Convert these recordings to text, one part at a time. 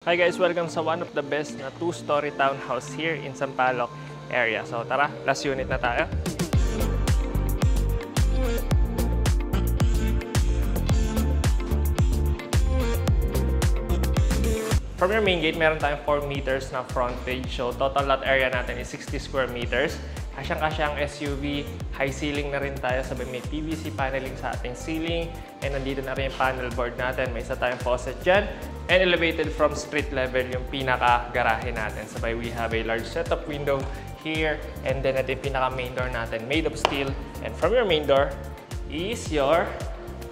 Hi guys, welcome sa one of the best na 2-story townhouse here in Sampaloc area. So tara, last unit na tayo. From your main gate, meron tayong 4 meters na frontage. So total lot area natin is 60 square meters. Kasyang-kasya ang SUV, high ceiling na rin tayo, sabay may PVC paneling sa ating ceiling. And nandito na rin yung panel board natin. May isa tayong faucet dyan. And elevated from street level yung pinaka-garahe natin. Sabay we have a large setup window here. And then ito yung pinaka-main door natin, made of steel. And from your main door is your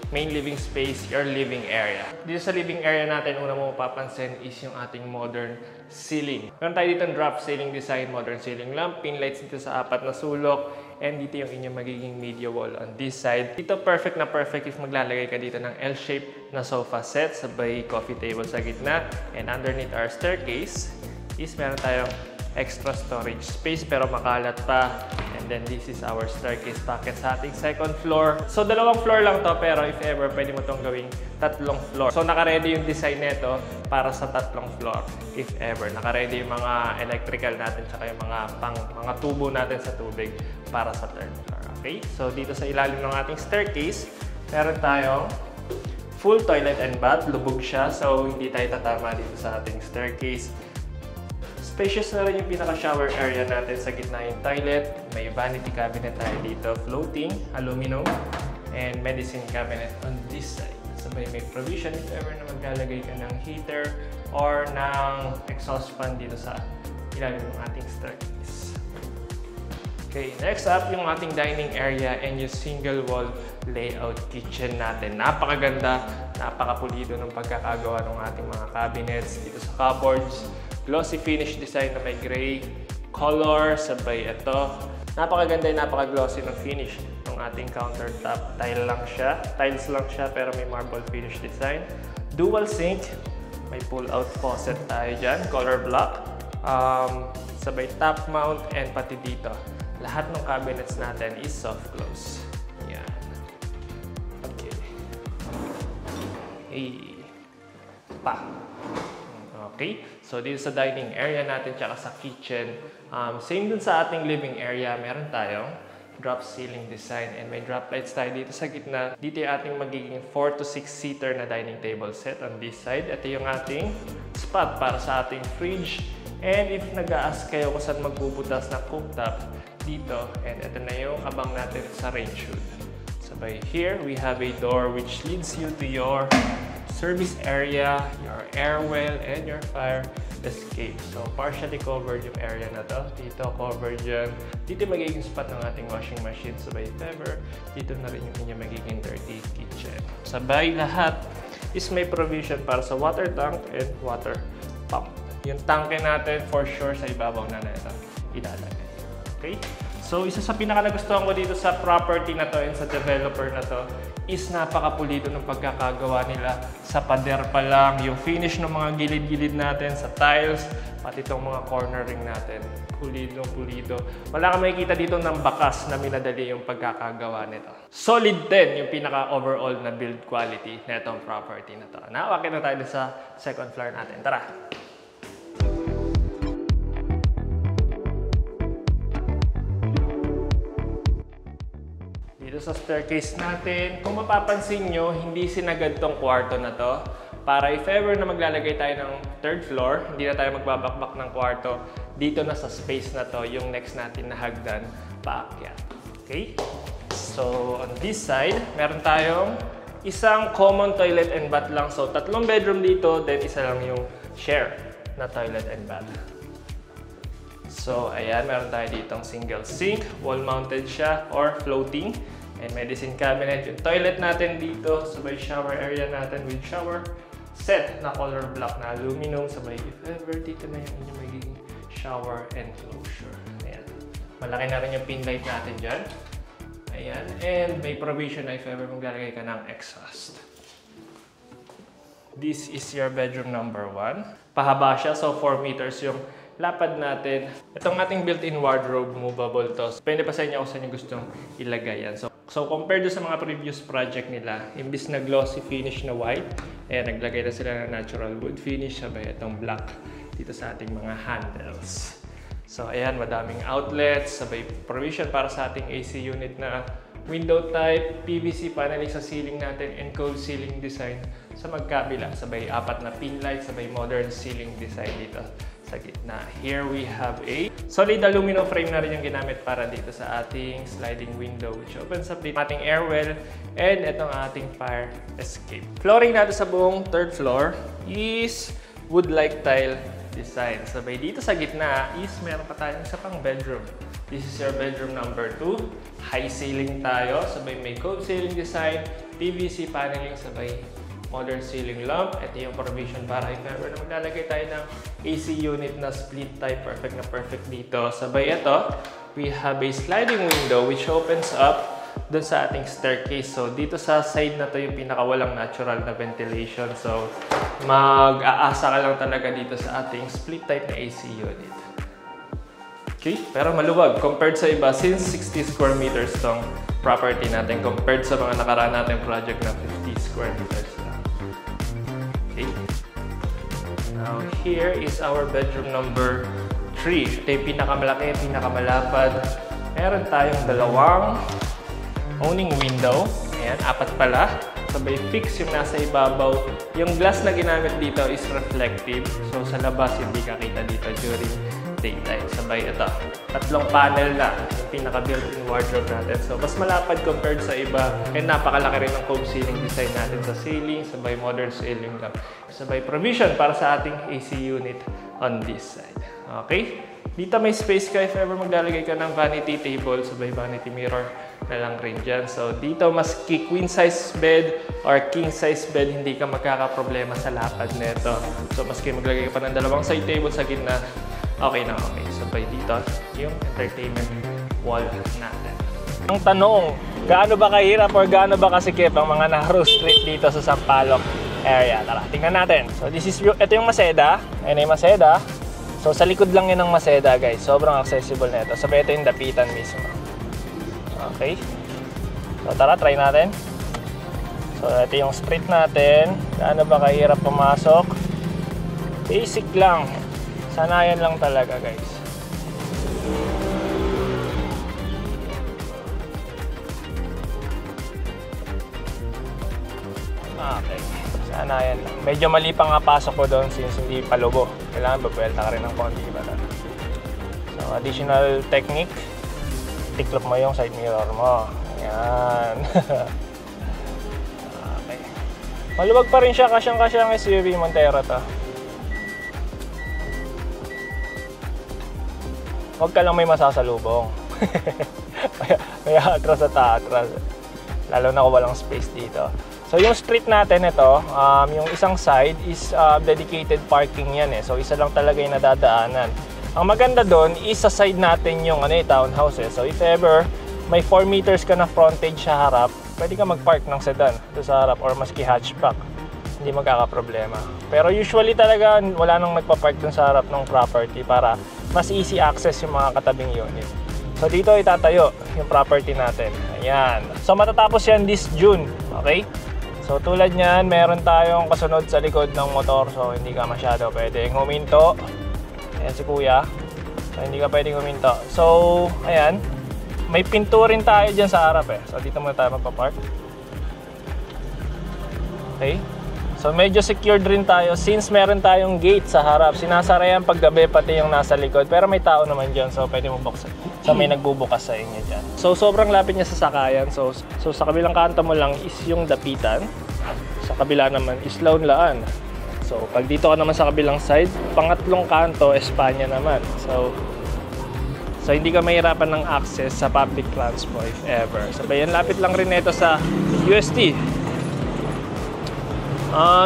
main living space, your living area. Dito sa living area natin, una mo mapapansin is yung ating modern ceiling. Meron tayo dito drop ceiling design, modern ceiling lamp, pin lights dito sa 4 na sulok, and dito yung inyong magiging media wall on this side. Dito perfect na perfect if maglalagay ka dito ng L-shape na sofa set, sabay coffee table sa gitna, and underneath our staircase is meron tayong extra storage space pero makalat pa. And then this is our staircase pocket sa ating second floor. So dalawang floor lang to, pero if ever pwede mo tong gawing 3 floor. So naka-ready yung design nito para sa 3 floor. If ever naka-ready yung mga electrical natin tsaka yung mga tubo natin sa tubig para sa 3rd floor. Okay? So dito sa ilalim ng ating staircase, meron tayong full toilet and bath. Lubog siya, so hindi tayo tatama dito sa ating staircase. Spacious na rin yung pinaka-shower area natin, sa gitna yung toilet. May vanity cabinet tayo dito, floating, aluminum, and medicine cabinet on this side. Sabay may provision if ever na maglalagay ka ng heater or ng exhaust fan dito sa ilalim ng ating staircase. Okay, next up yung ating dining area and yung single wall layout kitchen natin. Napakaganda, napakapulido ng pagkakagawa ng ating mga cabinets dito sa cupboards. Glossy finish design na may gray color, sabay ito. Napakaganda yung napaka-glossy ng finish ng ating countertop. Tiles lang siya pero may marble finish design. Dual sink, may pull-out faucet tayo dyan, color block. Sabay top mount and pati dito. Lahat ng cabinets natin is soft close. Yan. Okay. Okay, so dito sa dining area natin tsaka sa kitchen, same dun sa ating living area, meron tayong drop ceiling design and may drop lights tayo dito sa gitna. Dito yung ating magiging 4 to 6 seater na dining table set on this side. Ito yung ating spot para sa ating fridge. And if nag-a-ask kayo kung saan magbubutas ng cooktop, dito. And ito na yung abang natin sa range hood. Sabay here, we have a door which leads you to your service area, your air well, and your fire escape. So, partially covered yung area na to. Dito, covered yan. Dito magiging spot ng ating washing machine. Sabay, if ever, dito na rin yung inyong magiging dirty kitchen. Sabay, lahat is may provision para sa water tank and water pump. Yung tanke natin, for sure, sa ibabaw na ito ilalagay. Okay? So, isa sa pinaka-nagustuhan ko dito sa property na to and sa developer na to is napakapulido ng pagkakagawa nila. Sa pader pa lang, yung finish ng mga gilid-gilid natin, sa tiles, pati itong mga cornering natin. Pulido. Wala kang makikita dito ng bakas na minadali yung pagkakagawa nito. Solid 10 yung pinaka-overall na build quality na itong property na to. Nakawakit na tayo sa second floor natin. Tara! Dito sa staircase natin, kung mapapansin nyo, hindi sinagad tong kwarto na to. Para if ever na maglalagay tayo ng 3rd floor, hindi na tayo magbabakbak ng kwarto, dito na sa space na to, yung next natin na hagdan, paakyat. Okay? So, on this side, meron tayong isang common toilet and bath lang. So, 3 bedroom dito, then isa lang yung share na toilet and bath. So, ayan, meron tayo ditong single sink, wall-mounted siya, or floating. And medicine cabinet. Yung toilet natin dito, sabay shower area natin with shower set na color block na aluminum. Sabay if ever, dito na yung inyong magiging shower enclosure. Ayan. Malaki na rin yung pin light natin dyan. Ayan. And may provision na if ever maglalagay ka ng exhaust. This is your bedroom number 1. Pahaba siya, so 4 meters yung lapad natin. Itong ating built-in wardrobe, movable to. Depende pa sa inyo kung saan nyo gustong ilagay yan. So compared sa mga previous project nila, imbis na glossy finish na white, Ayan, naglagay na sila ng natural wood finish, sabay itong black dito sa ating mga handles. So ayan, madaming outlets, sabay provision para sa ating AC unit na window type, PVC paneling sa ceiling natin, and cold ceiling design sa magkabila. Sabay 4 na pin light, sabay modern ceiling design dito sa gitna. Here we have a solid aluminum frame na rin yung ginamit para dito sa ating sliding window, which opens up dito ating air well and itong ating fire escape. Flooring natin sa buong 3rd floor is wood-like tile design. Sabay dito sa gitna is meron pa tayong isa pang bedroom. This is your bedroom number 2. High ceiling tayo. Sabay may cove ceiling design, PVC paneling, sabay modern ceiling lamp. Ito yung provision para if ever na maglalagay tayo ng AC unit na split type. Perfect na perfect dito. Sabay ito, we have a sliding window which opens up dun sa ating staircase. So dito sa side na to yung pinakawalang natural na ventilation. So mag-aasa ka lang talaga dito sa ating split type na AC unit. Okay, pero maluwag compared sa iba since 60 square meters tong property natin compared sa mga nakaraan natin project na 50 square meters lang. Okay. Now here is our bedroom number 3. Ito yung pinakamalaki, pinakamalapad. Meron tayong dalawang owning window. Ayan, 4 pala. Sabay fix yung nasa ibabaw. Yung glass na ginamit dito is reflective. So sa labas hindi ka kita dito during daytime. Sabay ito. 3 panel na yung pinaka built-in wardrobe natin. So mas malapad compared sa iba. And napakalaki rin ng cove ceiling design natin sa ceiling. Sabay modern ceiling lamp. Sabay provision para sa ating AC unit on this side. Okay? Dito may space ka if ever maglalagay ka ng vanity table. Sabay vanity mirror na lang rin dyan. So dito maski queen size bed or king size bed, hindi ka magkakaproblema sa lapad nito. So maski maglagay ka pa ng 2 side table sa gitna, okay na okay. Sabay dito yung entertainment wall natin. Ang tanong, gaano ba kahirap or gaano ba kasikip ang mga narrow street dito sa Sampaloc area? Tara, tingnan natin. So ito yung Maseda. Ayun yung Maseda. So sa likod lang yun ng Maseda, guys. Sobrang accessible na ito. Sabay ito yung dapitan mismo. Okay. So tara, try natin. So ito yung street natin. Gaano ba kahirap pumasok? Basic lang. Sanayan lang talaga, guys. Okay. Sanayan lang. Medyo mali pa nga pasok ko doon since hindi palubo. Kailangan babelta ka rin ng konti ba na. So additional technique. Tiklop mo yung side mirror mo. Ayan. Okay. Maluwag pa rin siya. Kasyang-kasya ang SUV Montero to. Huwag ka lang may masasalubong. May atras at atras. Lalo na kung walang space dito. So yung street natin ito, yung isang side is dedicated parking yan eh. So isa lang talaga yung nadadaanan. Ang maganda doon is sa side natin yung townhouse eh. So if ever may 4 meters ka na frontage sa harap, pwede ka mag-park ng sedan doon sa harap or maski hatchback. Hindi magkakaproblema. Pero usually talaga wala nang nagpa-park doon sa harap ng property para mas easy access yung mga katabing unit. So dito itatayo yung property natin. Ayan. So matatapos yan this June. Okay? So tulad nyan, meron tayong kasunod sa likod ng motor. So hindi ka masyado pwedeng huminto. Ayan si kuya. So hindi ka pwedeng huminto. So ayan. May pinto rin tayo dyan sa harap eh. So dito muna tayo magpa-park. Okay? So medyo secured rin tayo since meron tayong gate sa harap. Sinasara yan paggabi pati yung nasa likod. Pero may tao naman dyan so pwede mo buksan. So may nagbubukas sa inyo dyan. So sobrang lapit niya sa sakayan. So sa kabilang kanto mo lang is yung dapitan. Sa kabila naman is Launlaan. So pag dito ka naman sa kabilang side, pangatlong kanto Espanya naman. So hindi ka mahirapan ng access sa public transport if ever. So yan, lapit lang rin ito sa UST.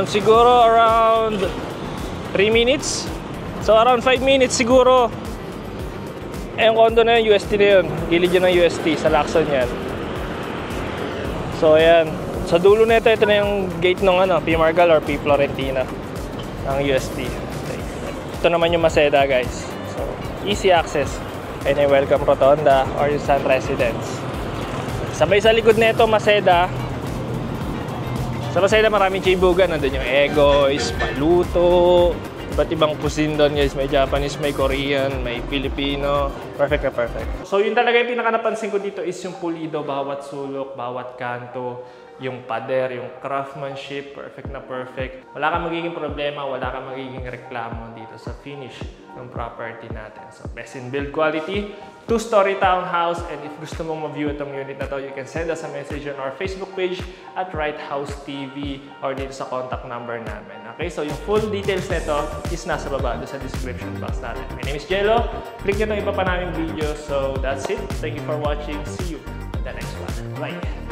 Siguro around 3 minutes. So around 5 minutes siguro. Yung condo na yun, UST na yun. Gilid yun ng UST, sa Lacson yan. So ayan. Sa dulo na ito na yung gate ng P. Margal or P. Florentina ng UST. Ito naman yung Maseda, guys. So easy access. And yung Welcome Rotonda or yung Sun Residence. Sabay sa likod na ito, Maseda. Sa Pasay na maraming chibugan. Nandun yung Egois, Paluto, iba't ibang cuisine doon guys. May Japanese, may Korean, may Filipino. Perfect na perfect. So yun talaga yung pinaka napansin ko dito is yung pulido, bawat sulok, bawat kanto, yung pader, yung craftsmanship, perfect na perfect. Wala kang magiging problema, wala kang magiging reklamo dito sa finish ng property natin. So best in build quality, 2-story townhouse, and if gusto mong ma-view itong unit na to, you can send us a message on our Facebook page at Right House TV or dito sa contact number namin. Okay, so yung full details nito is nasa baba doon sa description box natin. My name is Jello. Click nyo itong iba pa namin video. So that's it. Thank you for watching. See you in the next one. Bye!